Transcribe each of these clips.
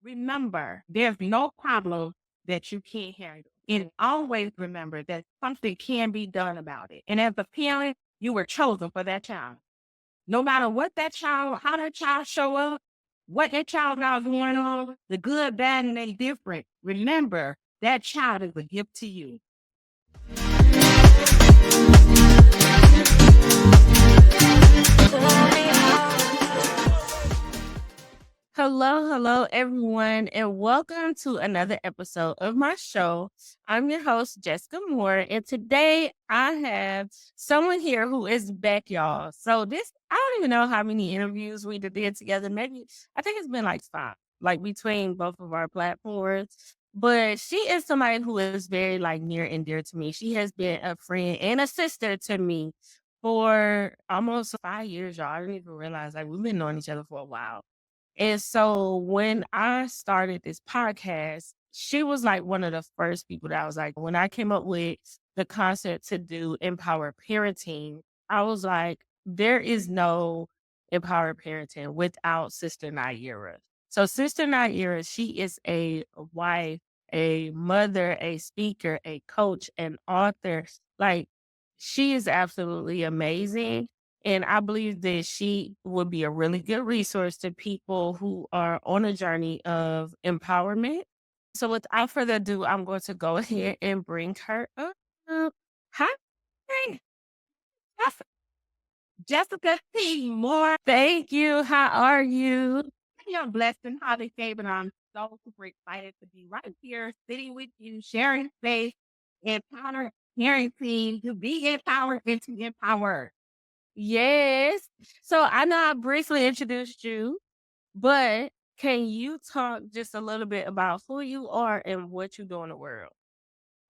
remember, there's no problem that you can't handle. And always remember that something can be done about it. And as a parent, you were chosen for that child. No matter what that child, how that child show up, what that child got going on, the good, bad, and indifferent, remember that child is a gift to you. Hello, everyone, and welcome to another episode of my show. I'm your host, Jessica Moore, and today I have someone here who is back, y'all. So I don't even know how many interviews we did together. Maybe, I think it's been like 5, like between both of our platforms. But she is somebody who is very like near and dear to me. She has been a friend and a sister to me for almost 5 years, y'all. I didn't even realize like we've been knowing each other for a while. And so when I started this podcast, she was like one of the first people that I was like, when I came up with the concept to do empowered parenting, I was like, there is no empowered parenting without Sister Nayyirah. So Sister Nayyirah, she is a wife, a mother, a speaker, a coach, an author. Like she is absolutely amazing. And I believe that she would be a really good resource to people who are on a journey of empowerment. So without further ado, I'm going to go ahead and bring her up. Hi, Jessica T. Moore, thank you. How are you? you're blessed and highly favored. I'm so super excited to be right here, sitting with you, sharing space, empower parenting, to be empowered and to empower. Yes. So I know I briefly introduced you, but can you talk just a little bit about who you are and what you do in the world?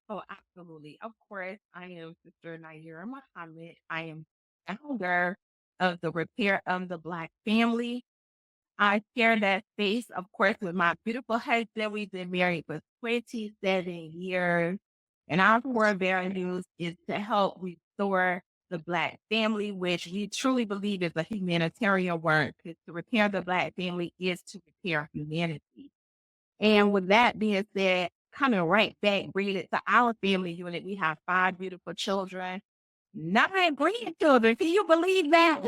Oh, absolutely. Of course, I am Sister Nayyirah Muhammad. I am founder of the Repair of the Black Family. I share that space, of course, with my beautiful husband. We've been married for 27 years. And our core values is to help restore the Black family, which we truly believe is a humanitarian work. Because to repair the Black family is to repair humanity. And with that being said, kind of right back related to our family unit, we have 5 beautiful children, 9 grandchildren. Can you believe that?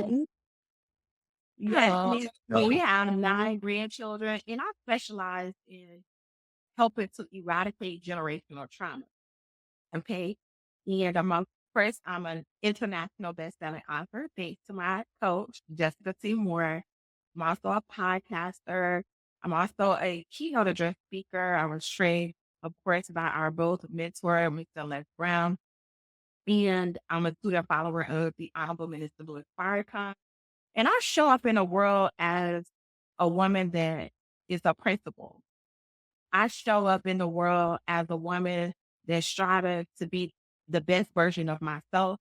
Yes, Oh, we have 9 grandchildren, and I specialize in helping to eradicate generational trauma. Okay. And first, I'm an international best-selling author, thanks to my coach, Jessica T. Moore. I'm also a podcaster. I'm also a keynote address speaker. I was trained, of course, by our both mentor, Mr. Les Brown. And I'm a student follower of the Honorable Minister Louis Farrakhan. And I show up in the world as a woman that is a principal. I show up in the world as a woman that's striving to be the best version of myself.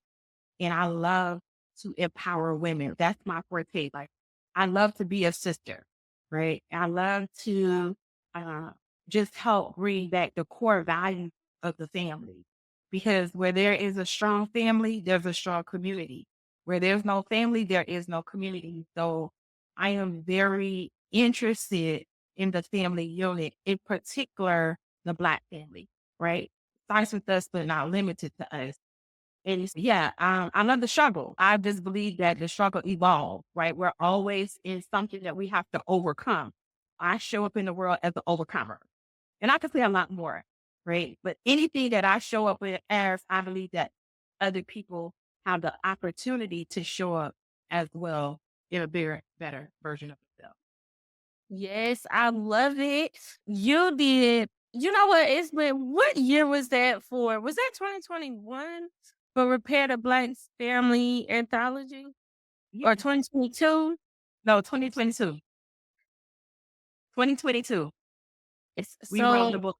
And I love to empower women. That's my forte. Like, I love to be a sister, right? I love to uh, just help bring back the core values of the family. Because where there is a strong family, there's a strong community. Where there's no family, there is no community. So I am very interested in the family unit, in particular, the Black family, right? Starts with us, but not limited to us. And yeah, I love the struggle. I just believe that the struggle evolves, right? We're always in something that we have to overcome. I show up in the world as an overcomer. And I could say a lot more, right? But anything that I show up with as, I believe that other people have the opportunity to show up as well in a bigger, better version of themselves. yes, I love it. You did. You know what? It's been, what year was that for? Was that 2021 for Repair the Black Family Anthology Yeah. or 2022? No, 2022. 2022. We wrote the So, book.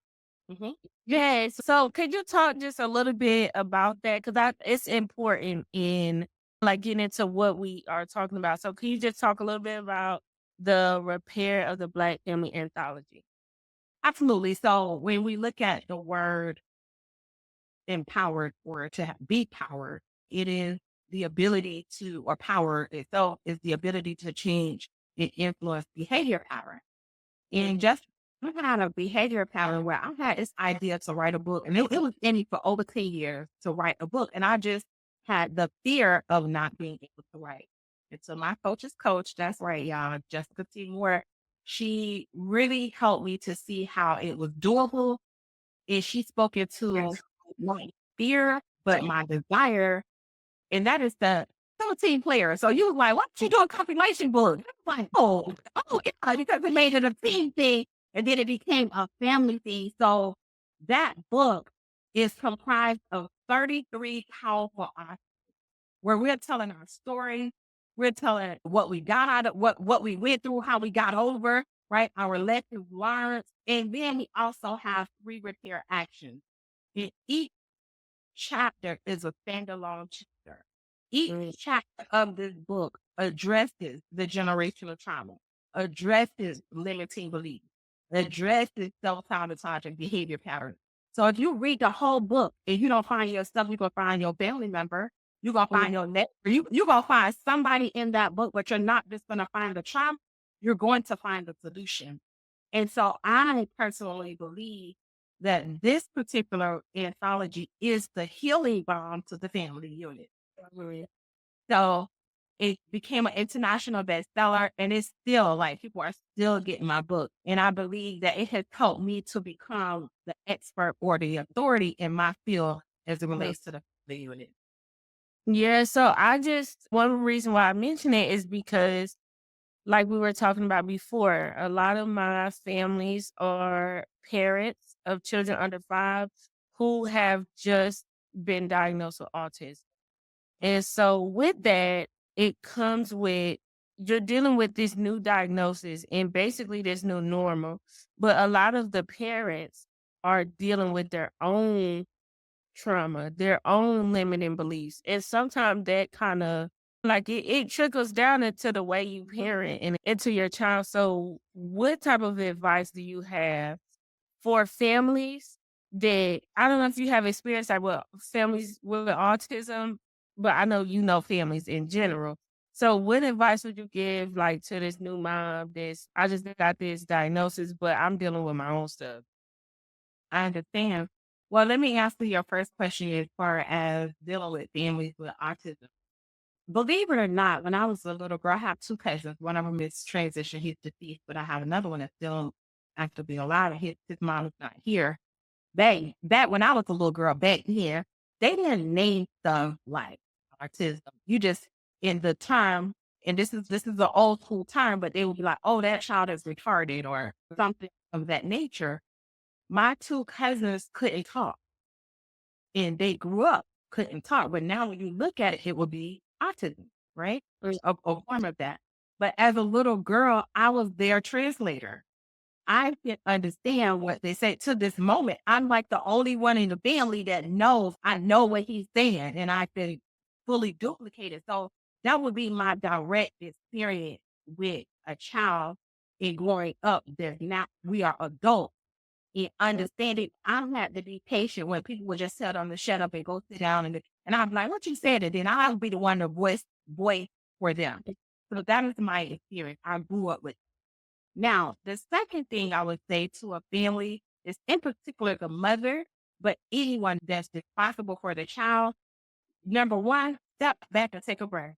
Mhm. yes. So, could you talk just a little bit about that? Because it's important in like getting into what we are talking about. So, can you just talk a little bit about the Repair of the Black Family Anthology? Absolutely. So when we look at the word empowered or be powered, it is the ability to, or power itself is the ability to change and influence behavior pattern. And just I had a behavior pattern where I had this idea to write a book, and it was in me for over 10 years to write a book. And I just had the fear of not being able to write. And so my coach's coach, that's right, y'all, Jessica T. Moore, she really helped me to see how it was doable. And she spoke into my fear, but my desire, and that is the 17 player. So you was like, what you doing compilation book? I was like, yeah, because it made it a team thing and then it became a family thing. So that book is comprised of 33 powerful authors where we're telling our story. We're telling what we got out of what we went through, how we got over, right? Our lessons learned. And then we also have 3 repair actions. And each chapter is a standalone chapter. Each chapter of this book addresses the generational trauma, addresses limiting beliefs, addresses self-sabotaging behavior patterns. So if you read the whole book and you don't find yourself, you're gonna find your family member, you're gonna find your next, you're gonna find somebody in that book, but you're not just gonna find the trauma, you're going to find the solution. And so I personally believe that this particular anthology is the healing balm to the family unit. So it became an international bestseller, and it's still like people are still getting my book. And I believe that it has helped me to become the expert or the authority in my field as it relates to the family unit. Yeah, so one reason why I mention it is because, like we were talking about before, a lot of my families are parents of children under 5 who have just been diagnosed with autism. And so with that, it comes with you're dealing with this new diagnosis and basically this new normal. But a lot of the parents are dealing with their own trauma, their own limiting beliefs. And sometimes that kind of it trickles down into the way you parent and into your child. So what type of advice do you have for families that I don't know if you have experience like with families with autism, but I know you know families in general. So what advice would you give like to this new mom that's I just got this diagnosis, but I'm dealing with my own stuff? I understand. Well, let me answer your first question as far as dealing with families with autism. Believe it or not, when I was a little girl, I have 2 cousins. One of them is transition, he's deceased, but I have another one that's still actively alive. His mom is not here. Back when I was a little girl back then, they didn't name stuff like autism. You just in the term, and this is an old school term, but they would be like, "Oh, that child is retarded" or something of that nature. My 2 cousins couldn't talk, and they grew up couldn't talk. But now when you look at it, it would be autism, right? Or a form of that. But as a little girl, I was their translator. I can understand what they say to this moment. I'm like the only one in the family that knows I know what he's saying and I can fully duplicate it. So that would be my direct experience with a child in growing up. There's not, we are adults and understanding. I had to be patient when people would just tell them to shut up and go sit down. And I'm like, what you said? And then I would be the one to voice for them. So that is my experience. I grew up with. Now, the second thing I would say to a family is in particular the mother, but anyone that's responsible for the child. Number one, step back and take a breath.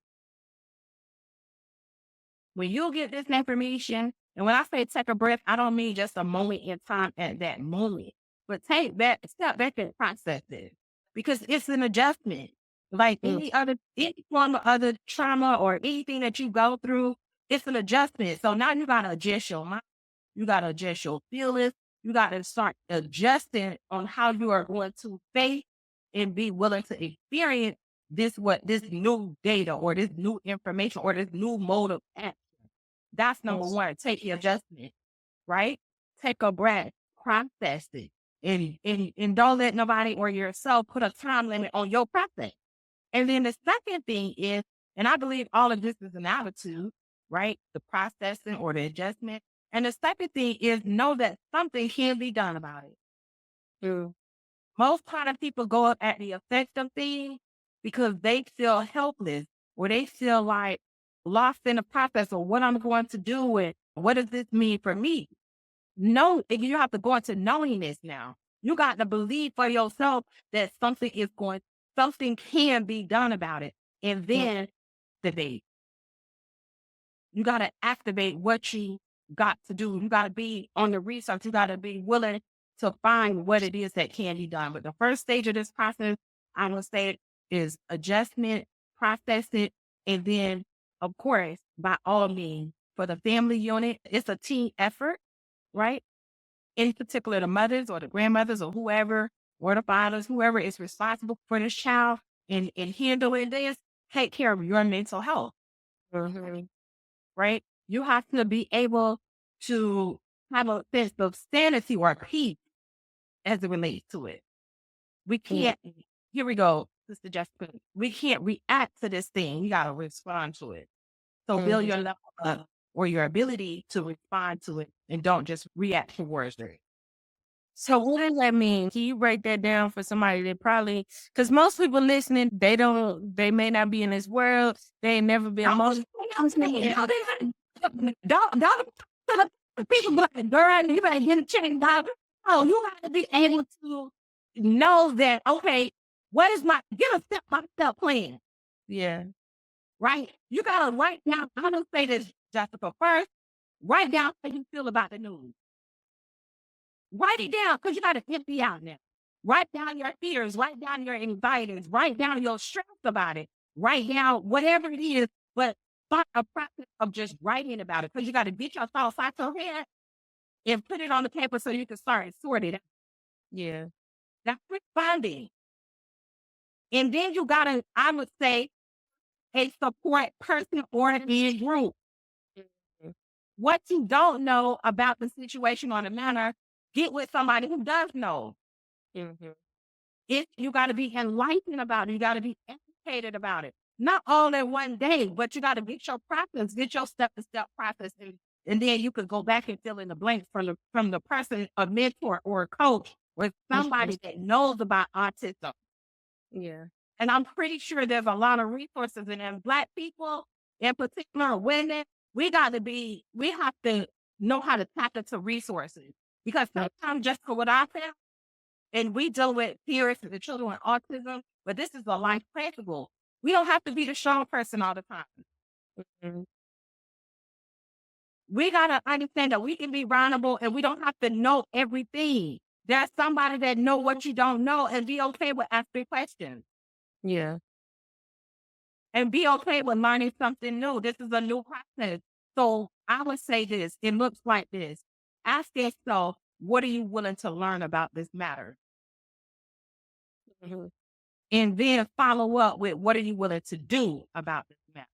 When you get this information, and when I say take a breath, I don't mean just a moment in time at that moment, but step back and process it because it's an adjustment. Like any form of other trauma or anything that you go through, it's an adjustment. So now you gotta adjust your mind. You got to adjust your feelings. You got to start adjusting on how you are going to face and be willing to experience this new data or this new information or this new mode of action. That's number one. Take the adjustment, right? Take a breath, process it, and don't let nobody or yourself put a time limit on your process. And then the second thing is, and I believe all of this is an attitude, right? The processing or the adjustment. And the second thing is know that something can be done about it. True. Most part of people go up at the effect of things because they feel helpless or they feel like lost in the process of what I'm going to do and what does this mean for me? know, you have to go into knowingness now. You got to believe for yourself that something can be done about it. And then debate. You got to activate what you got to do. You got to be on the research. You got to be willing to find what it is that can be done. But the first stage of this process, I'm going to say, is adjustment, process it, and then, of course, by all means, for the family unit, it's a team effort, right? In particular, the mothers or the grandmothers or whoever, or the fathers, whoever is responsible for this child and handling this, take care of your mental health, Mhm. right? You have to be able to have a sense of sanity or peace as it relates to it. We Yeah. can't, here we go, Sister Jessica, we can't react to this thing. We got to respond to it. So build Mhm. your level up or your ability to respond to it and don't just react towards it. So what does that mean? Can you break that down for somebody that probably, because most people listening, they may not be in this world. They ain't never been Don't, people like, girl, you better get a check, dog. Oh, you have to be able to know that, okay, what is get a step by step plan, Yeah. right? You got to write down, I'm going to say this, Jessica, first, write down how you feel about the news. Write it down because you got to empty out now. Write down your fears, write down your anxieties, write down your stress about it, write down whatever it is, but start a process of just writing about it because you got to get your thoughts out your head and put it on the paper so you can start and sort it out. Yeah. That's responding. And then you got to, I would say, a support person or a group. Mhm. What you don't know about the situation or the matter, get with somebody who does know. Mhm. You got to be enlightened about it. You got to be educated about it. Not all in one day, but you got to get your process, get your step-to-step process, and then you could go back and fill in the blanks from the person, a mentor or a coach, or Mhm. somebody that knows about autism. Yeah. And I'm pretty sure there's a lot of resources in them. Black people, in particular, women, we have to know how to tap into resources because sometimes just for what I found. And we deal with parents and the children with autism, but this is a life principle. We don't have to be the strong person all the time. Mhm. We gotta understand that we can be vulnerable and we don't have to know everything. There's somebody that know what you don't know and be okay with asking questions Yeah. and be okay with learning something new. This is a new process. So I would say this, it looks like this. Ask yourself, what are you willing to learn about this matter? Mhm. And then follow up with what are you willing to do about this matter?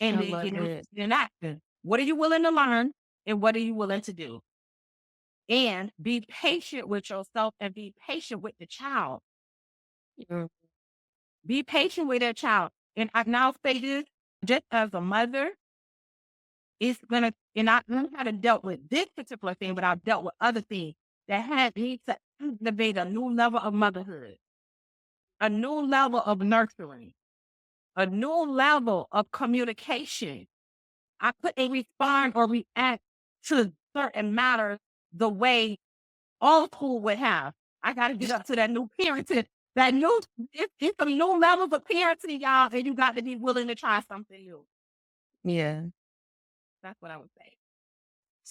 I And then love get it. in action. What are you willing to learn and what are you willing to do? And be patient with yourself and be patient with the child. Mhm. Be patient with that child. And I now say this, just as a mother, it's gonna, and I haven't dealt with this particular thing, but I've dealt with other things that had me to activate a new level of motherhood, a new level of nurturing, a new level of communication. I couldn't respond or react to certain matters the way all school would have. I got to get up to that new parenting, it's a new level of parenting, y'all, and you got to be willing to try something new. Yeah. That's what I would say.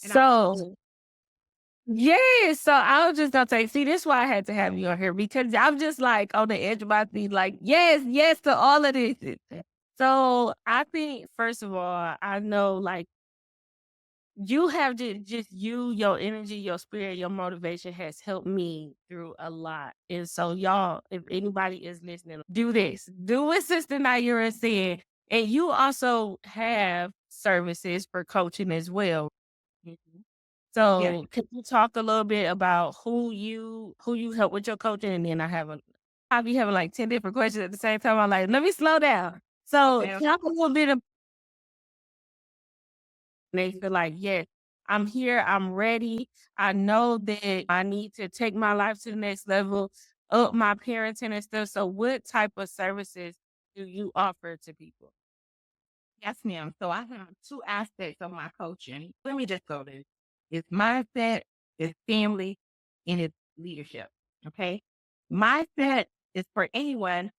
And I, So yeah, so I was just gonna say, see, this is why I had to have you on here because I'm just like on the edge of my seat, like, yes, yes to all of this. So I think, first of all, I know like you have just you, your energy, your spirit, your motivation has helped me through a lot. And so, y'all, if anybody is listening, do this. Do what Sister Nayyirah said. And you also have services for coaching as well. Mhm. Yeah. So, could you talk a little bit about who you help with your coaching? And then I be having like 10 different questions at the same time. I'm like, let me slow down. So, Okay. talk a little bit. They feel like, yes, I'm here, I'm ready. I know that I need to take my life to the next level, up my parenting and stuff. So, what type of services do you offer to people? Yes, ma'am. So I have two aspects of my coaching. Let me just go there. it's mindset, it's family, and it's leadership. Okay. Mindset is for anyone,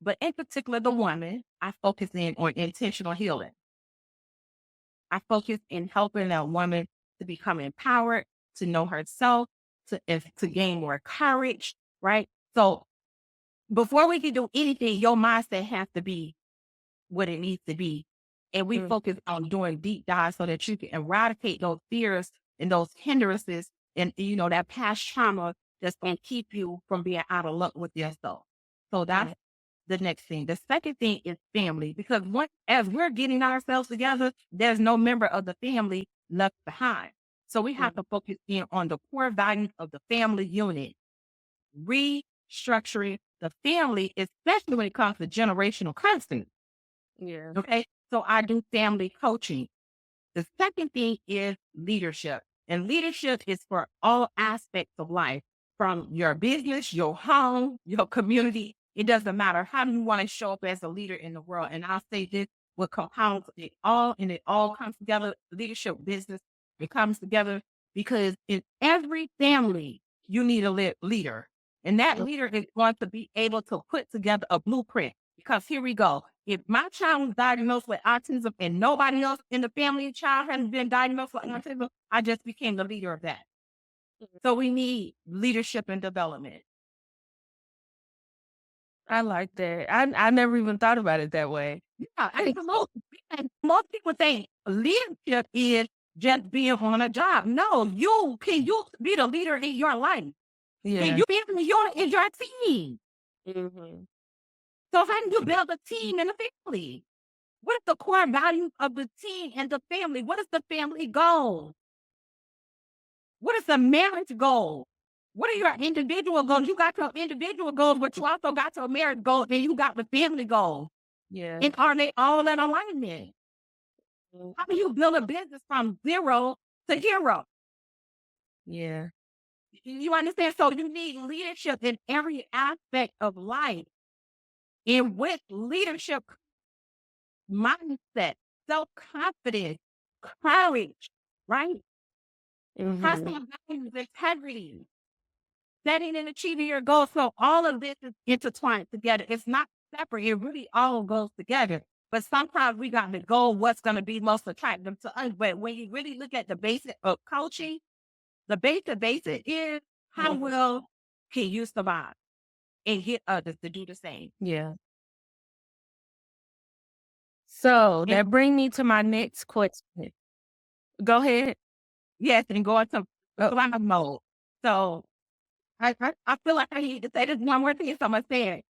but in particular, the woman. I focus in on intentional healing. I focus in helping that woman to become empowered, to know herself, to gain more courage, right? So before we can do anything, your mindset has to be what it needs to be. And we focus on doing deep dives so that you can eradicate those fears and those hindrances and, that past trauma that's going to keep you from being out of luck with yourself. So that's the next thing. The second thing is family, because as we're getting ourselves together, there's no member of the family left behind. So we have to focus in on the core values of the family unit, restructuring the family, especially when it comes to generational conflict. Yeah. Okay. So I do family coaching. The second thing is leadership. And leadership is for all aspects of life, from your business, your home, your community. It doesn't matter how you want to show up as a leader in the world. And I'll say this what compounds it all comes together. Leadership, business, it comes together because in every family, you need a leader. And that leader is going to be able to put together a blueprint. Because here we go. If my child was diagnosed with autism and nobody else in the family child has been diagnosed with autism, I just became the leader of that. So we need leadership and development. I like that. I never even thought about it that way. Yeah, most people think leadership is just being on a job. No, you be the leader in your life. Yeah. And you be the unit in your team. Mm-hmm. So how do you build a team and a family? What is the core values of the team and the family? What is the family goal? What is the marriage goal? What are your individual goals? You got your individual goals, but you also got your marriage goals, and you got the family goals. Yeah. And are they all in alignment? Mm, How do you build a business from zero to hero? Yeah. You understand? So you need leadership in every aspect of life. And with leadership, mindset, self-confidence, courage, right? Mm-hmm. Personal values, integrity, setting and achieving your goals. So all of this is intertwined together. It's not separate. It really all goes together. But sometimes we got to go what's going to be most attractive to us. But when you really look at the basic of coaching, the basic is how well can you survive and get others to do the same. Yeah. So And that brings me to my next question. Go ahead. yes, and go into Oh, fly mode. So I feel like I need to say this one more thing. So I'm going to say it.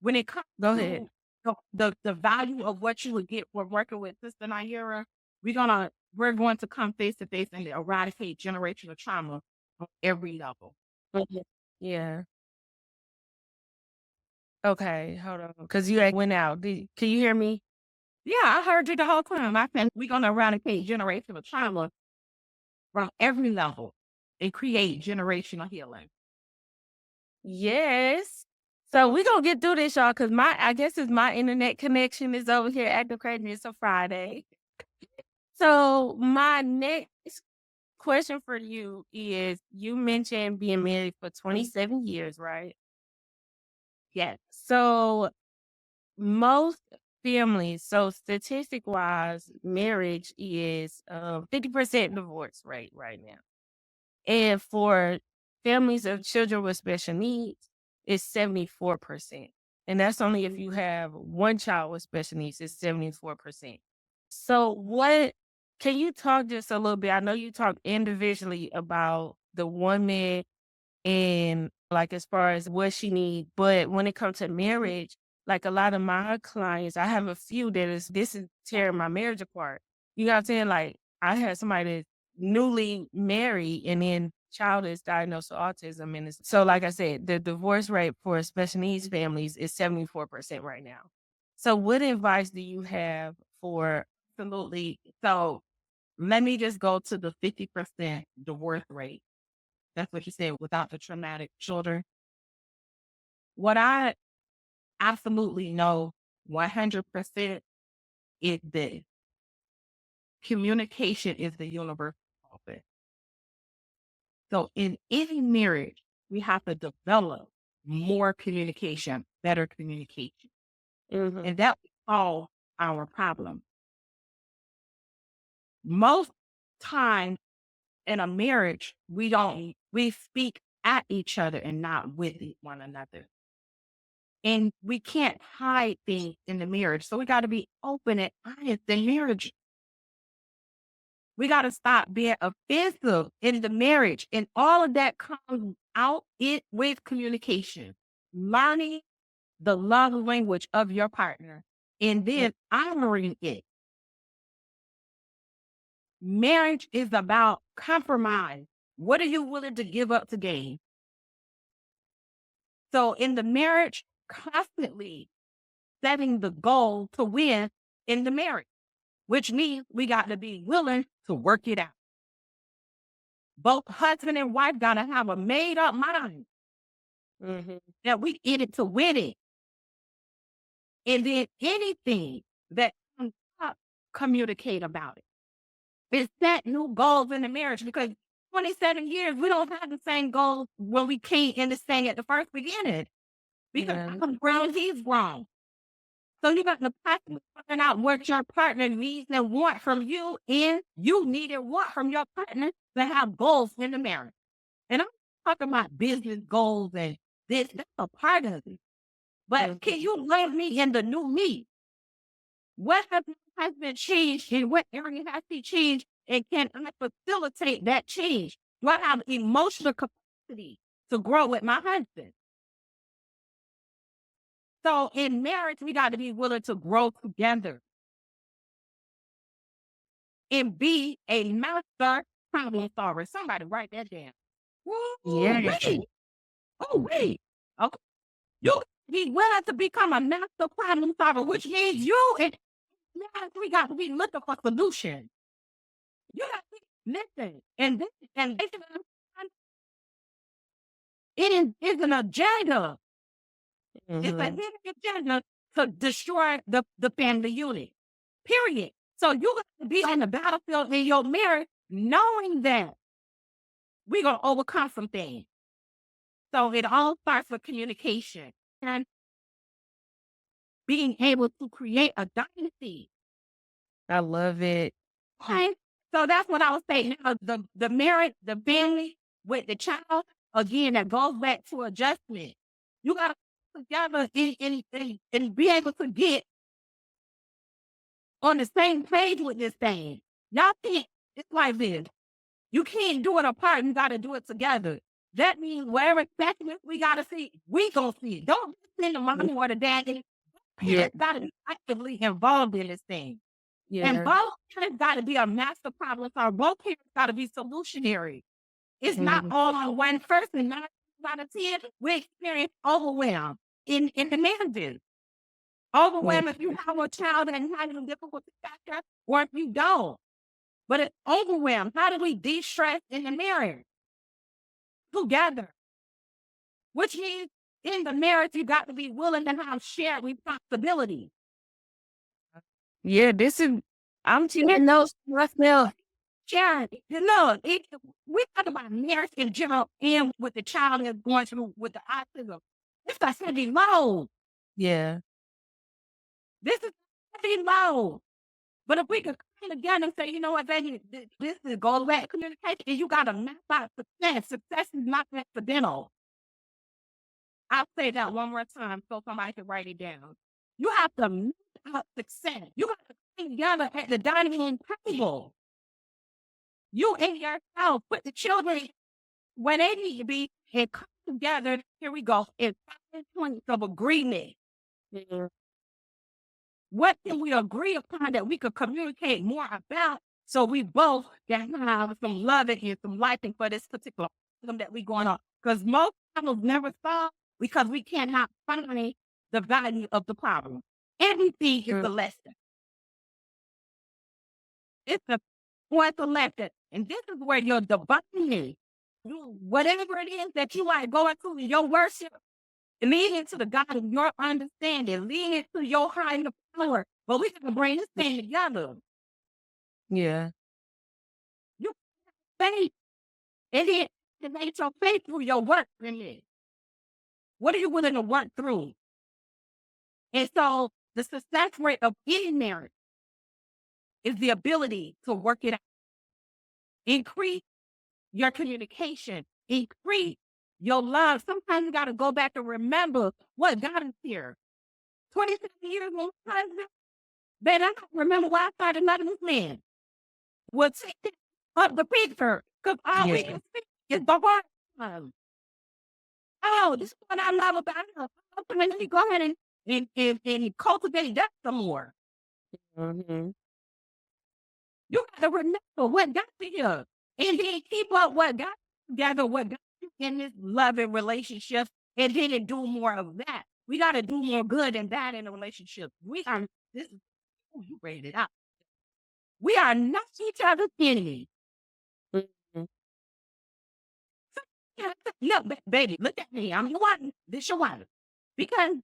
When it comes go ahead. to the value of what you would get for working with Sister Nayyirah, we're going to come face to face and eradicate generational trauma on every level. Mhm. Yeah. Okay. Hold on. Because you went out. Can you hear me? Yeah, I heard you the whole time. I said we're going to eradicate generational trauma from every level and create generational healing. Yes. So we gonna get through this, y'all, because I guess it's my internet connection is over here acting crazy. It's a Friday. So my next question for you is: you mentioned being married for 27 years, right? Yes. So most families, so statistic wise, marriage is 50% divorce rate right now. And for families of children with special needs, it's 74%. And that's only if you have one child with special needs, it's 74%. So what can you talk just a little bit? I know you talked individually about the woman and like as far as what she needs, but when it comes to marriage, like a lot of my clients, I have a few that this is tearing my marriage apart. You know what I'm saying? Like I had somebody that's newly married and then child is diagnosed with autism. And so like I said, the divorce rate for special needs families is 74% right now. So what advice do you have for Absolutely. So let me just go to the 50% divorce rate. That's what you said without the traumatic children. What I absolutely know 100% is this: communication is the universal language. So in any marriage, we have to develop more communication, better communication. Mhm. And that will solve our problem. Most times in a marriage, we speak at each other and not with one another. And we can't hide things in the marriage. So we got to be open and honest in marriage. We got to stop being offensive in the marriage. And all of that comes out with communication, learning the love language of your partner, and then honoring it. Marriage is about compromise. What are you willing to give up to gain? So in the marriage, constantly setting the goal to win in the marriage, which means we got to be willing to work it out. Both husband and wife got to have a made up mind that we in it to win it. And then anything that comes up, communicate about it. It's set new goals in the marriage because 27 years, we don't have the same goals when we came in this thing at the first beginning. Because I'm grown, he's grown. So you got to practice finding out what your partner needs and want from you, and you need and want from your partner to have goals in the marriage. And I'm talking about business goals and this, that's a part of it. But can you love me in the new me? What has been changed and what area has to change? And can I facilitate that change? Do I have emotional capacity to grow with my husband? So in marriage, we got to be willing to grow together and be a master problem solver. Somebody write that down. Yeah. Wait. Oh, wait. Okay. You be willing to become a master problem solver, which means you and we got to be looking for solutions. You got to be listen. And this and it is an agenda. It's a hidden agenda to destroy the family unit. Period. So you got to be on the battlefield in your marriage, knowing that we're gonna overcome some things. So it all starts with communication and being able to create a dynasty. I love it. Okay? So that's what I was saying. Now, the marriage, the family with the child, again, that goes back to adjustment. You gotta put together and be able to get on the same page with this thing. Y'all think it's like this. You can't do it apart. You got to do it together. That means wherever specialist we got to see, we going to see it. Don't just send the mom or the daddy. Parents got to be actively involved in this thing. And both parents got to be a master problem solver. Both parents got to be solutionary. It's not all on one person. 9 out of 10, we experience overwhelm in the marriages. Overwhelm if you have a child and having a difficult factor, or if you don't. But it's overwhelmed. How do we de-stress in the marriage? Together. Which means in the marriage, you got to be willing to have shared responsibility. Yeah, I'm taking notes myself. Sharon, we talk about marriage in general and with the child that's going through with the autism. It's a heavy load. Yeah. This is a heavy load. But if we could come together and say, you know what, baby, this is goes back to communication, and you got to map out success. Success is not accidental. I'll say that one more time so somebody can write it down. You have to map out success. You got to come together at the dining room table. You and yourself, put the children where they need to be, and come together. Here we go. In 5 points of agreement. What can we agree upon that we could communicate more about so we both can have some loving and some liking for this particular problem that we're going on? Because most problems never solve because we cannot find the value of the problem. Everything is a lesson. It's a point of lesson. And this is where your divine is. Whatever it is that you are going through in your worship, lean into the God of your understanding, lean into your higher power. But we can bring this thing together. Yeah. You faith. And then activate your faith through your work in it. What are you willing to work through? And so the success rate of any marriage is the ability to work it out. Increase your communication, increase your love. Sometimes you got to go back and remember what got us here. 27 years on husband, man, I don't remember why I started loving this man. Well, take it up the picture, because all we can see is the hard time. Oh, this is what I love about him. Let me go ahead and cultivate that some more. Mm-hmm. You got to remember what got you here, and then keep up what got you together, what got you in this loving relationship, and then do more of that. We got to do more good than bad in a relationship. This is, you read it out. We are not each other's enemy. Mm-hmm. Look, baby, look at me. I'm your wife. This your wife. Because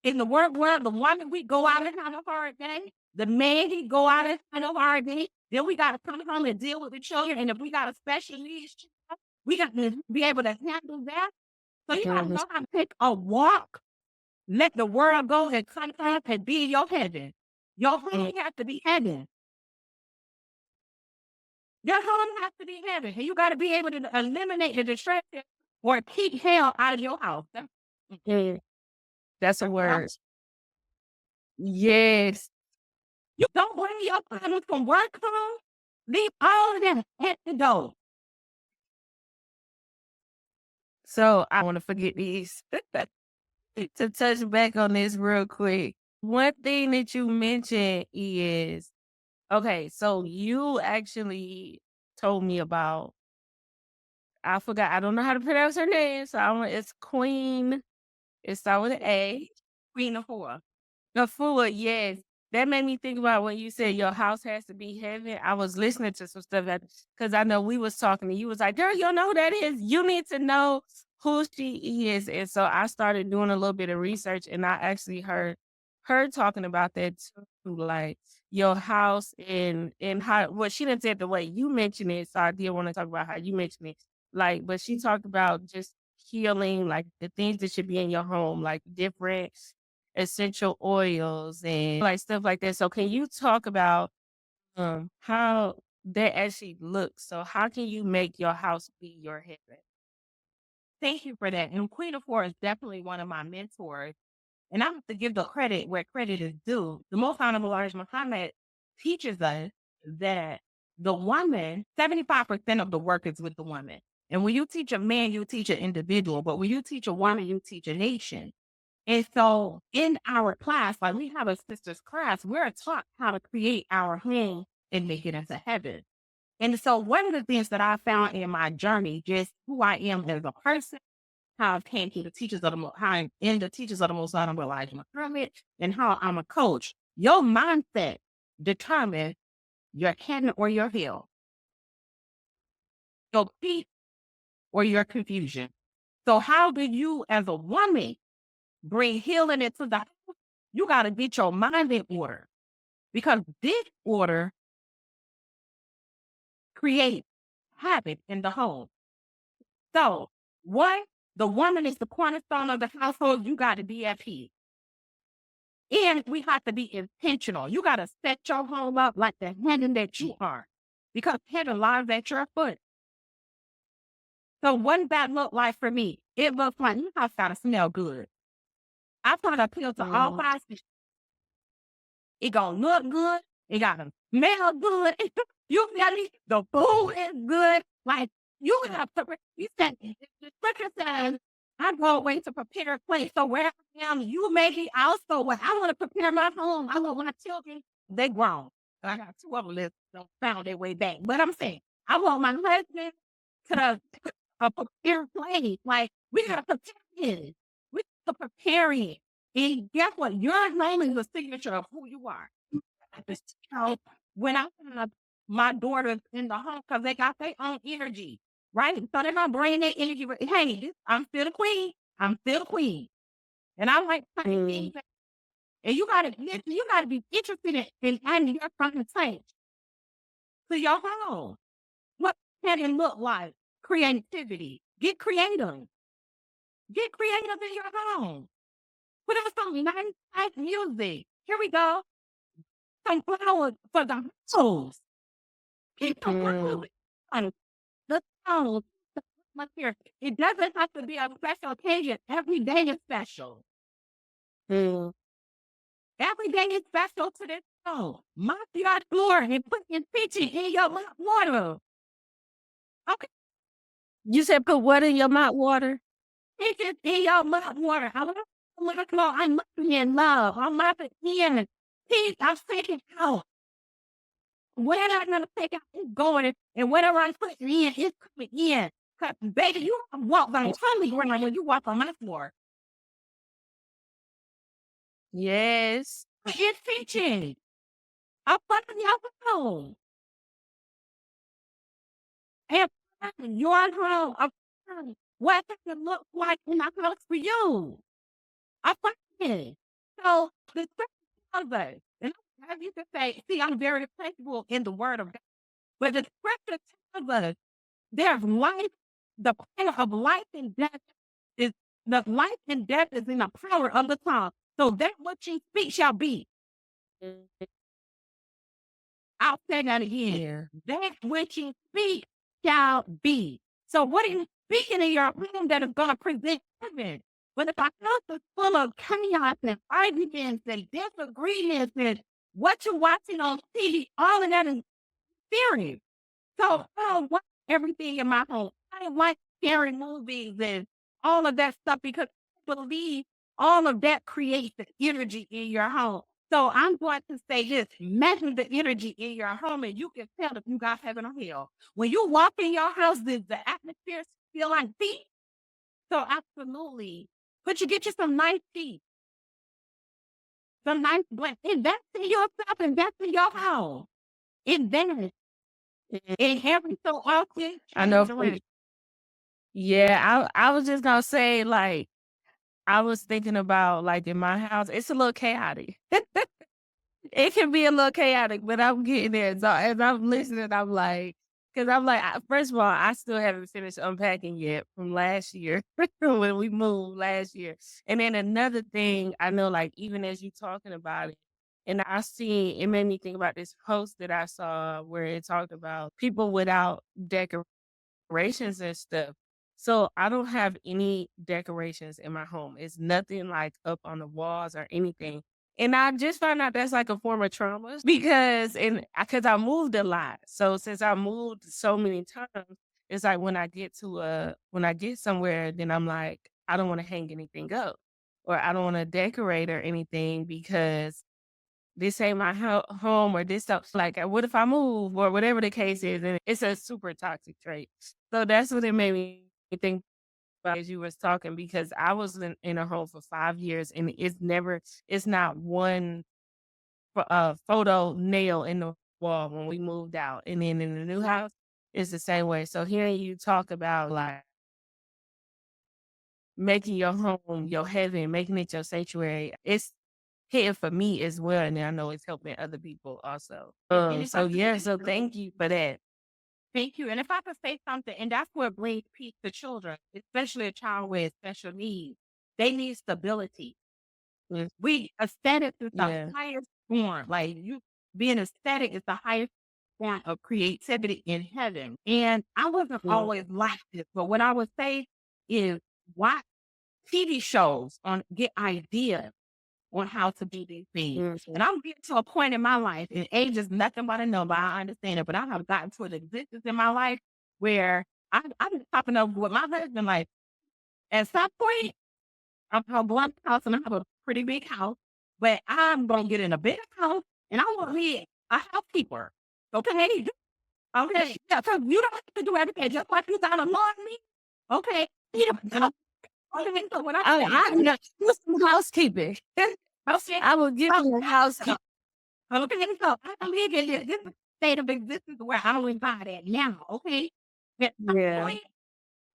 in the work world, the woman, we go out and have a hard day. The man, he go out and have a hard day. Then we got to come home and deal with the children. And if we got a special needs child, we got to be able to handle that. So you got to know how to take a walk. Let the world go and come up and be your heaven. Your home has to be heaven. Your home has to be heaven. And you got to be able to eliminate the distraction or keep hell out of your house. That's a word. Yes. You don't bring your problems from work home. Leave all of that at the door. So I want to forget these. To touch back on this real quick. One thing that you mentioned is, okay, so you actually told me about, I forgot, I don't know how to pronounce her name, so it's Queen, it starts with an A. Queen of Whore. Afua, yes. That made me think about when you said your house has to be heaven. I was listening to some stuff because I know we was talking and you was like, girl, you don't know who that is. You need to know who she is. And so I started doing a little bit of research and I actually heard her talking about that too, like your house and how, well, she didn't say it the way you mentioned it. So I did want to talk about how you mentioned it. Like, but she talked about just healing, like the things that should be in your home, like different essential oils and like stuff like that. So can you talk about how that actually looks? So how can you make your house be your heaven? Thank you for that. And Queen of Whore is definitely one of my mentors. And I have to give the credit where credit is due. The Most Honorable Elijah Muhammad teaches us that the woman, 75% of the work is with the woman. And when you teach a man, you teach an individual. But when you teach a woman, you teach a nation. And so in our class, like we have a sisters class, we're taught how to create our home and make it into heaven. And so one of the things that I found in my journey, just who I am as a person, how I came to the teachers of how I'm in the teachers of the Most Honorable Elijah Muhammad, and how I'm a coach. Your mindset determines your heaven or your hell, your peace or your confusion. So how do you, as a woman, bring healing into the house? You got to get your mind in order, because this order creates habit in the home. So, one, the woman is the cornerstone of the household. You got to be at peace. And we have to be intentional. You got to set your home up like the heaven that you are, because heaven lies at your foot. So what does that look like for me? It looks like your house got to smell good. I try to appeal to all five senses. It gonna look good. It gotta smell good. You feel me? The food is good. Like you have to. You said the scripture says, "I go away to prepare a place." So where I am, you may be also. When I want to prepare my home, I want my children. They grown. I got two of them that don't found their way back. But I'm saying, I want my husband to prepare place. Like we gotta prepare it. We gotta prepare it. And guess what? Your name is a signature of who you are. So when I have my daughters in the home, because they got their own energy, right? So they're gonna bring their energy. Hey, I'm still the queen. I'm still the queen. And I like things. And you gotta listen, you gotta be interested in adding your front touch to your home. What can it look like? creativity. Get creative. Get creative in your home. Put on some nice music. Here we go. Some flowers for the house. Keep the flowers on the house. Look here. It doesn't have to be a special occasion. Every day is special. Mm. Every day is special to this soul. Mop your floor and put your pitcher in your mop water. Okay. You said put what in your mouth water? Pitcher in your mop water. I'm mopping in love. I'm mopping in peace. I'm taking out. Whatever I'm going to take out is going. And whatever I'm putting in is coming in. Because, baby, you walk on totally ground when you walk on my floor. Yes. It's teaching. I'm putting your home. And your home. What does it look like in my house for you? I find it. So the scripture tells us, and as you can say, see, I'm very flexible in the word of God, but the scripture tells us there's life, the power of life and death is in the power of the tongue. So that what you speak shall be. I'll say that again. That which you speak shall be. So what are you speaking in your room that is going to present heaven? But if our house is full of chaos and arguments and disagreements and what you're watching on TV, all of that is serious. So I don't want everything in my home. I don't like scary movies and all of that stuff because I believe all of that creates the energy in your home. So I'm going to say this, measure the energy in your home and you can tell if you got heaven or hell. When you walk in your house, does the atmosphere feel like peace? So absolutely. But you get you some nice tea. Some nice blend. Invest in yourself, invest in your home. Invest. And every so often, I know. change around. Yeah, I was just gonna say, like, I was thinking about, like, in my house, it's a little chaotic. It can be a little chaotic, but I'm getting there. So as I'm listening, I'm like, because I'm like, first of all, I still haven't finished unpacking yet from last year when we moved last year. And then another thing, I know, like, even as you talking about it, and I see it made me think about this post that I saw where it talked about people without decorations and stuff. So I don't have any decorations in my home. It's nothing like up on the walls or anything. And I just found out that's like a form of trauma because I moved a lot. So since I moved so many times, it's like when I get somewhere, then I'm like, I don't want to hang anything up or I don't want to decorate or anything because this ain't my home or this stuff. Like, what if I move or whatever the case is? And it's a super toxic trait. So that's what it made me think about as you was talking because I was in a home for 5 years and it's not one photo nail in the wall when we moved out. And then in the new house, it's the same way. So hearing you talk about like making your home your heaven, making it your sanctuary, it's hitting for me as well. And I know it's helping other people also. So thank you for that. Thank you. And if I could say something, and that's what brings peace to children, especially a child with special needs, they need stability. Mm. Aesthetics is the Yeah. highest form. Like you being aesthetic is the highest form of creativity in heaven. And I wasn't Mm. always like this, but what I would say is watch TV shows on get ideas on how to do these things. Mhm. And I'm getting to a point in my life, and age is nothing but a number. I understand it, but I have gotten to an existence in my life where I've been popping up with my husband. Like at some point, I'm gonna go out the house and I have a pretty big house, but I'm gonna get in a bigger house and I want me a housekeeper. Okay. Okay. Yeah, so you don't have to do everything just like you got a laundry. Okay. You know, okay, so when I know some housekeeping. okay, I will give you a housekeeping. okay, so I live in this state of existence where I don't reside at now, okay? At some Yeah. point,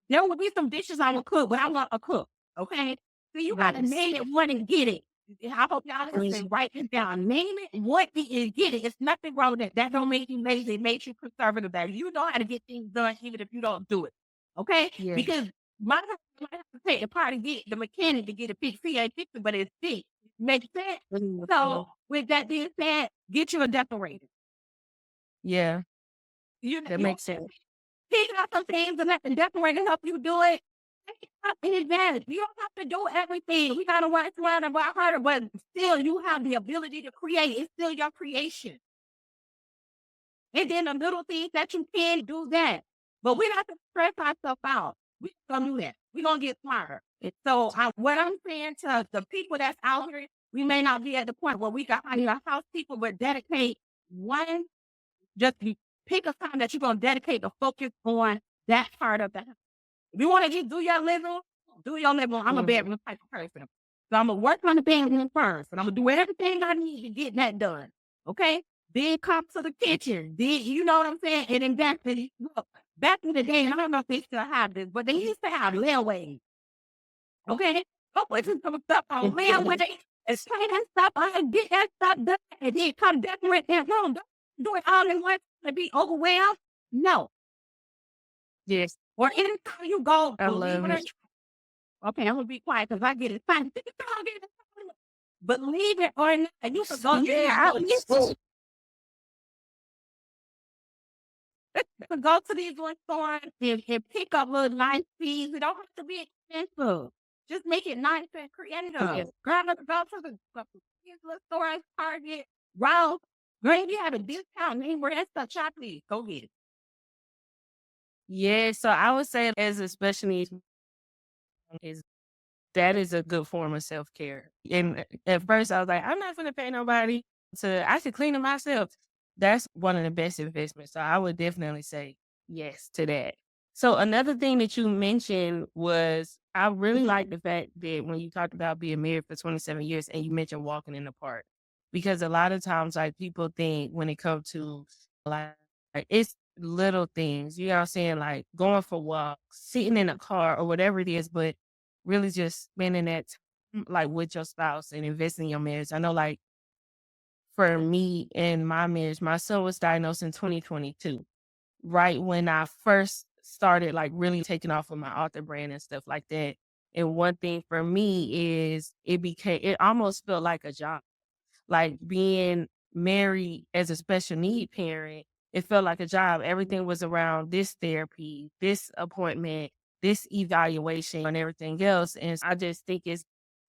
there will be some dishes I will cook, but I want a cook, okay? So you gotta Nice. name it one and get it. I hope y'all listen, write it down. Name it, what it is, get it. It's nothing wrong with that. That don't make you lazy. It makes you conservative. That you know how to get things done even if you don't do it. Okay? Yeah. Because my husband might have to take the part to get the mechanic to get it fixed. He ain't fixed it, but it's fixed. Makes sense? So with that being said, get you a decorator. Yeah, You that you makes sense. pick out some things and let the decorator help you do it. Take it up in advance. You don't have to do everything. We gotta work smarter and work harder, but still you have the ability to create. It's still your creation. And then the little things that you can do that. But we have to stress ourselves out. We're gonna do that. We're gonna get smarter. And so what I'm saying to the people that's out here, we may not be at the point where we got hire housekeeper, but dedicate one, just pick a time that you're gonna dedicate the focus on that part of the house. If you want to just do your living room, do your living room. I'm a bedroom type of person. So I'm gonna work on the bedroom first, and I'm gonna do everything I need to get that done. Okay? Then come to the kitchen. Then you know what I'm saying? And then look, back in the day, and I don't know if they still have this, but they used to have layaway. Okay? Go put some stuff on layaway and play that stuff and get that stuff done, and then come decorate that room. Don't do it all in one and be overwhelmed. No. Yes, Or anytime you go, I believe love it or it. okay, I'm gonna be quiet because I get excited. Believe it or not, you can go go to these little stores and pick up little nice fees. It don't have to be expensive. Just make it nice and creative. Yeah. Go to these little stores, Target, Rouse. Girl, if you have a discount anywhere, that's the shop, please go get it. Yeah, so I would say as a special needs is that is a good form of self-care. And at first I was like, I'm not gonna pay nobody I should clean it myself. That's one of the best investments. So I would definitely say yes to that. So another thing that you mentioned was I really like the fact that when you talked about being married for 27 years and you mentioned walking in the park. Because a lot of times like people think when it comes to like it's little things, you know what I'm saying? Like going for walks, sitting in a car or whatever it is, but really just spending that time, like with your spouse and investing in your marriage. I know like for me and my marriage, my son was diagnosed in 2022, right when I first started like really taking off with my author brand and stuff like that. And one thing for me is it almost felt like a job. Like being married as a special need parent, it felt like a job. Everything was around this therapy, this appointment, this evaluation, and everything else. And I just think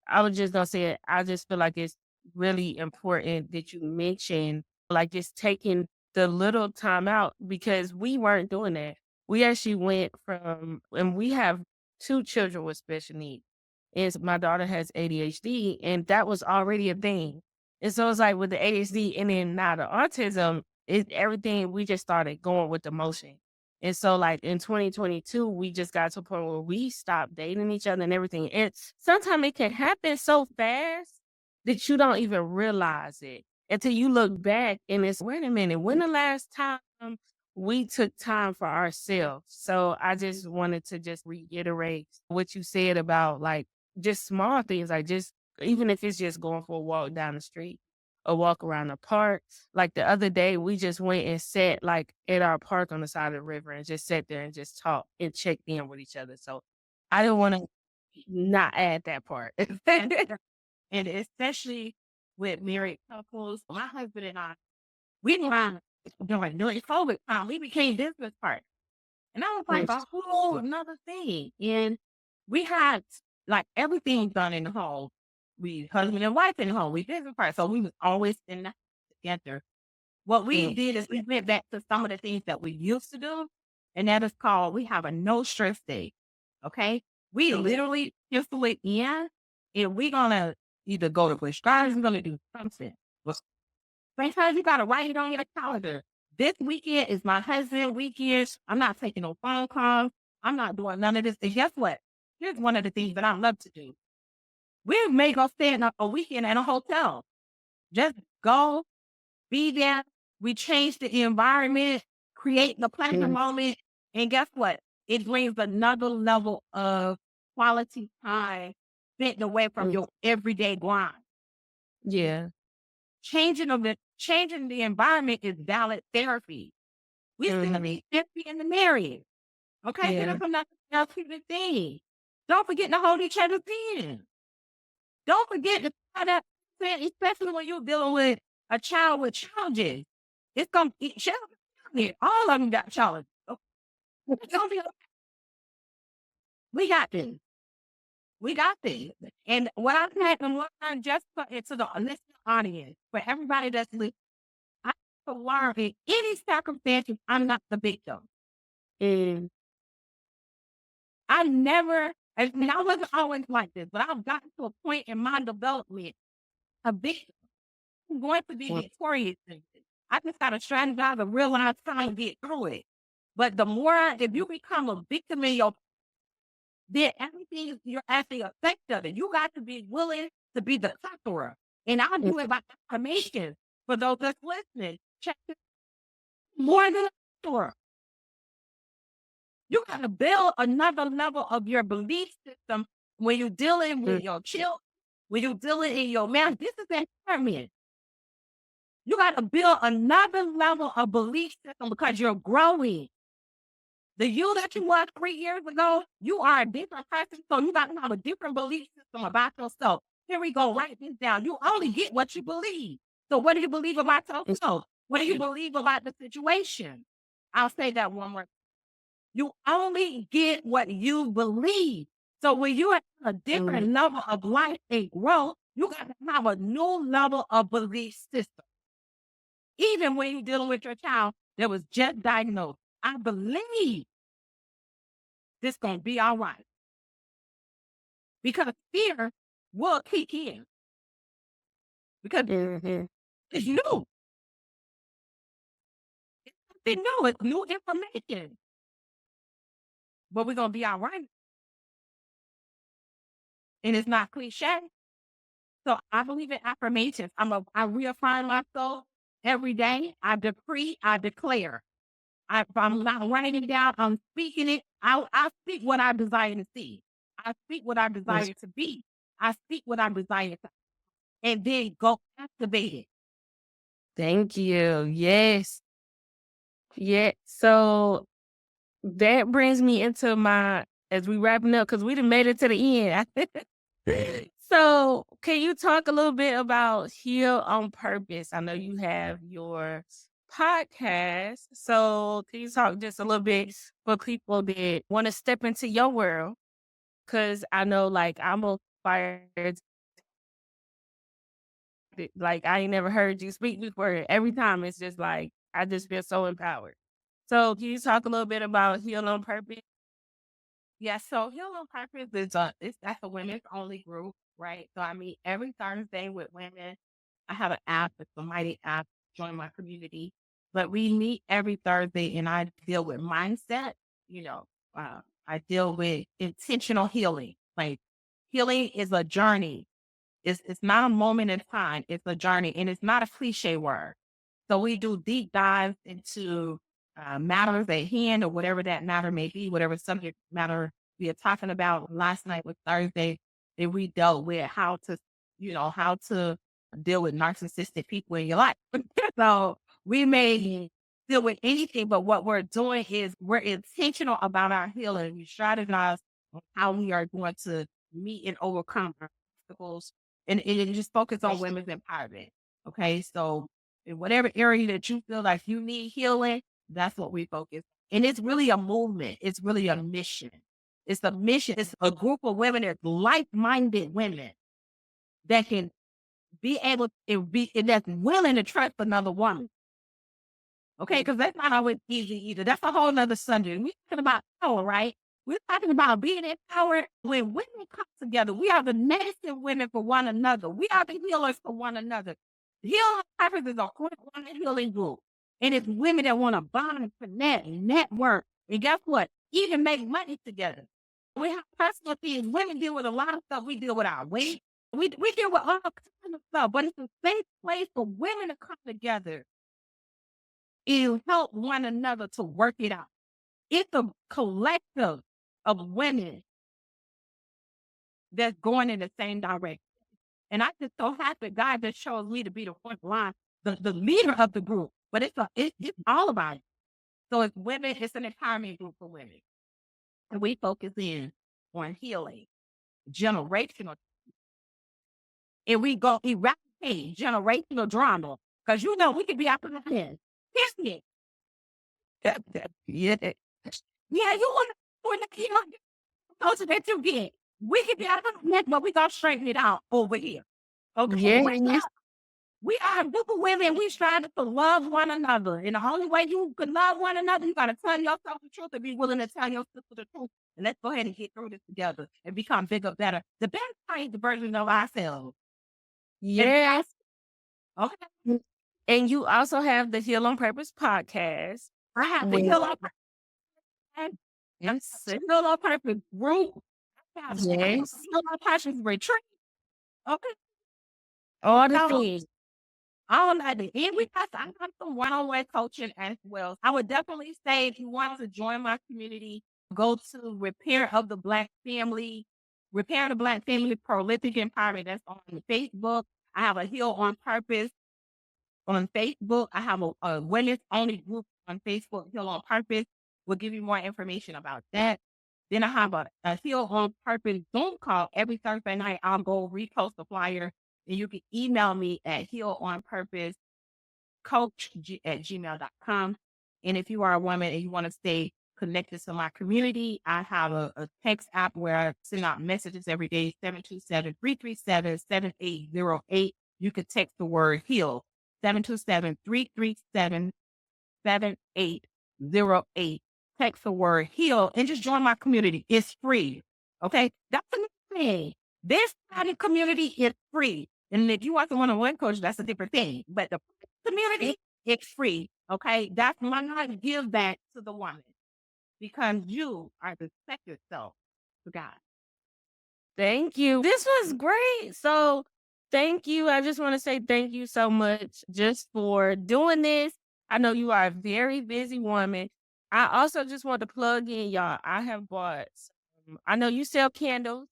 I was just gonna say it. I just feel like it's really important that you mention, like just taking the little time out because we weren't doing that. We actually went and we have two children with special needs. Is my daughter has ADHD, and that was already a thing. And so it's like with the ADHD and then now the autism, everything we just started going with the motion. And so like in 2022, we just got to a point where we stopped dating each other and everything. And sometimes it can happen so fast that you don't even realize it until you look back and it's, wait a minute, when the last time we took time for ourselves? So I just wanted to just reiterate what you said about like just small things, like just even if it's just going for a walk down the street or walk around the park. Like the other day, we just went and sat like at our park on the side of the river and just sat there and just talked and checked in with each other. So I didn't want to not add that part. And especially with married couples, my husband and I, we didn't during COVID time, we became business partners. And that was like a whole another thing. And we had like everything done in the home. We husband and wife in the home. We business partners. So we was always in that together. What we did is we went back to some of the things that we used to do. And that is called we have a no stress day. Okay. We literally pencil it in and we're gonna either go to Busch Gardens, we're gonna do something. Sometimes you gotta write it on your calendar. This weekend is my husband weekend. I'm not taking no phone calls. I'm not doing none of this. And guess what? Here's one of the things that I love to do. We may go stay in a weekend at a hotel. Just go, be there. We change the environment, create the pleasant moment. And guess what? It brings another level of quality time spent away from your everyday grind. Yeah. Changing the environment is valid therapy. We still need therapy in the marriage. Okay, Yeah. get up another else people think. Don't forget to hold each other's hand. Don't forget to try that, especially when you're dealing with a child with challenges. It's gonna be challenges. All of them got challenges. It's gonna be, we got this. We got this. And what I've had to learn just for to the listening audience, for everybody that's listening, I have to learn in any circumstances, I'm not the victim. And I never, I mean, I wasn't always like this, but I've gotten to a point in my development, a victim. I'm going to be victorious in this. I just got to strategize and realize how to get through it. But the more, if you become a victim in your, then everything you're actually effect of it. You got to be willing to be the conqueror. And I'll do it by affirmation for those that's listening. Check it more than a conqueror. You got to build another level of your belief system when you're dealing with your children, when you're dealing in your marriage. This is empowerment. You got to build another level of belief system because you're growing. The you that you was 3 years ago, you are a different person. So you got to have a different belief system about yourself. Here we go. Write this down. You only get what you believe. So what do you believe about yourself? What do you believe about the situation? I'll say that one more. You only get what you believe. So when you're at a different level of life and growth, you got to have a new level of belief system. Even when you're dealing with your child that was just diagnosed, I believe this going to be all right. Because fear will kick in. Because it's new. It's something new. It's new information. But we're going to be all right. And it's not cliche. So I believe in affirmations. I reaffirm myself every day. I decree, I declare. I'm not writing it down. I'm speaking it. I speak what I desire to see. I speak what I desire to be. I speak what I desire to, and then go activate it. Thank you. Yes. Yeah. So that brings me into my, as we wrapping up, because we done made it to the end. So can you talk a little bit about Heal on Purpose? I know you have your podcast. So can you talk just a little bit for people that want to step into your world? Because I know like I'm a fire, like I ain't never heard you speak before. Every time it's just like, I just feel so empowered. So can you talk a little bit about Heal on Purpose? Yeah, so Heal on Purpose is that's a women's only group, right? So I meet every Thursday with women. I have an app, it's a mighty app, join my community. But we meet every Thursday and I deal with mindset, you know, I deal with intentional healing. Like healing is a journey. It's not a moment in time, it's a journey, and it's not a cliche word. So we do deep dives into matters at hand or whatever that matter may be, whatever subject matter we are talking about. Last night was Thursday, and we dealt with how to, how to deal with narcissistic people in your life. So we may deal with anything, but what we're doing is we're intentional about our healing. We strategize on how we are going to meet and overcome our obstacles, and it just focus on women's empowerment. Okay, so in whatever area that you feel like you need healing, that's what we focus. And it's really a movement. It's really a mission. It's a mission. It's a group of women, it's like-minded women that can be able to be, and that's willing to trust another woman. Okay, because that's not always easy either. That's a whole nother subject. We're talking about power, right? We're talking about being empowered. When women come together, we are the medicine women for one another. We are the healers for one another. Healing Purpose is a one healing group. And it's women that want to bond, connect, network. And guess what? Even make money together. We have personal things. Women deal with a lot of stuff. We deal with our weight. We deal with all kinds of stuff. But it's a safe place for women to come together and help one another to work it out. It's a collective of women that's going in the same direction. And I just so happy God just chose me to be the front line, the leader of the group. But it's all about it. So it's women, it's an empowerment group for women. And we focus in on healing, generational, and we go eradicate generational drama. Because we could be out of the head. Period. Yeah. Yeah, you want to heal those that you get. We could be out of the head, but we gonna straighten it out over here. Okay. Yes. We are a group of women. We strive to love one another. And the only way you can love one another, you got to tell yourself the truth and be willing to tell your sister the truth. And let's go ahead and get through this together and become bigger, better. The best kind, the version of ourselves. Yes. Okay. And you also have the Heal on Purpose podcast. I have the Heal on Purpose. Yes. The Heal on Purpose group. Yes. Heal on Purpose retreat. Okay. All the things. All of that. And I have some one-on-one coaching as well. I would definitely say if you want to join my community, go to Repair of the Black Family, Repair the Black Family Prolific Empowerment. That's on Facebook. I have a Heal on Purpose on Facebook. I have a women's only group on Facebook, Heal on Purpose. We'll give you more information about that. Then I have a Heal on Purpose Zoom call every Thursday night. I'll go repost the flyer. And you can email me at healonpurposecoach@gmail.com. And if you are a woman and you want to stay connected to my community, I have a text app where I send out messages every day, 727-337-7808. You can text the word HEAL, 727-337-7808. Text the word HEAL and just join my community. It's free. Okay? That's the thing. This kind of community is free. And if you want the one-on-one coach, that's a different thing. But the community, it's free. Okay. That's why I give back to the woman because you are the second self to God. Thank you. This was great. So thank you. I just want to say thank you so much just for doing this. I know you are a very busy woman. I also just want to plug in, y'all. I have bought, I know you sell candles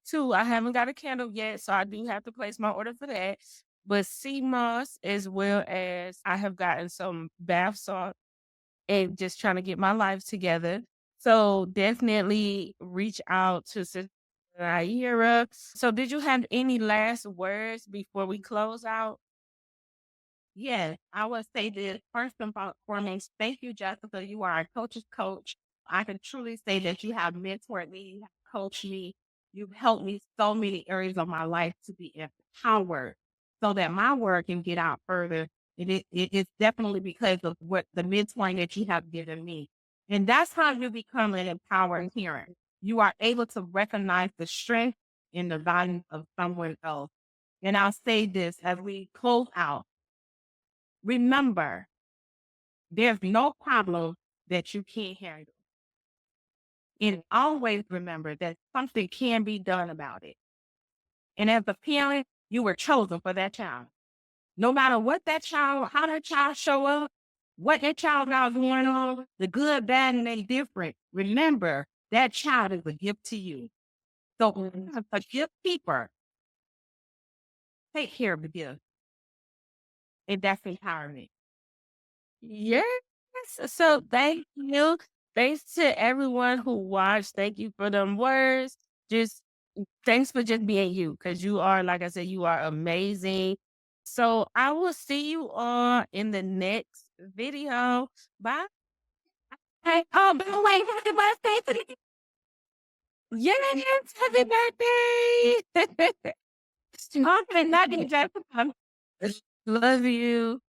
too. I haven't got a candle yet, so I do have to place my order for that. But sea moss, as well as I have gotten some bath salt and just trying to get my life together. So definitely reach out to Sister Nayyirah. So did you have any last words before we close out? Yes, I would say this first and foremost. Thank you, Jessica. You are a coach's coach. I can truly say that you have mentored me, you have coached me, you've helped me so many areas of my life to be empowered so that my word can get out further. It's definitely because of what the mentoring that you have given me. And that's how you become an empowered parent. You are able to recognize the strength and the value of someone else. And I'll say this as we close out. Remember, there's no problem that you can't handle. And always remember that something can be done about it. And as a parent, you were chosen for that child. No matter what that child, how that child show up, what that child got going on, the good, bad, and indifferent, remember that child is a gift to you. So as a gift keeper, take care of the gift. And that's empowerment. Yes. So thank you. Thanks to everyone who watched. Thank you for them words. Just thanks for just being you because you are, like I said, you are amazing. So I will see you all in the next video. Bye. Hey, oh, by the way, happy birthday to the Yes, happy birthday. Okay, not Jessica. Love you.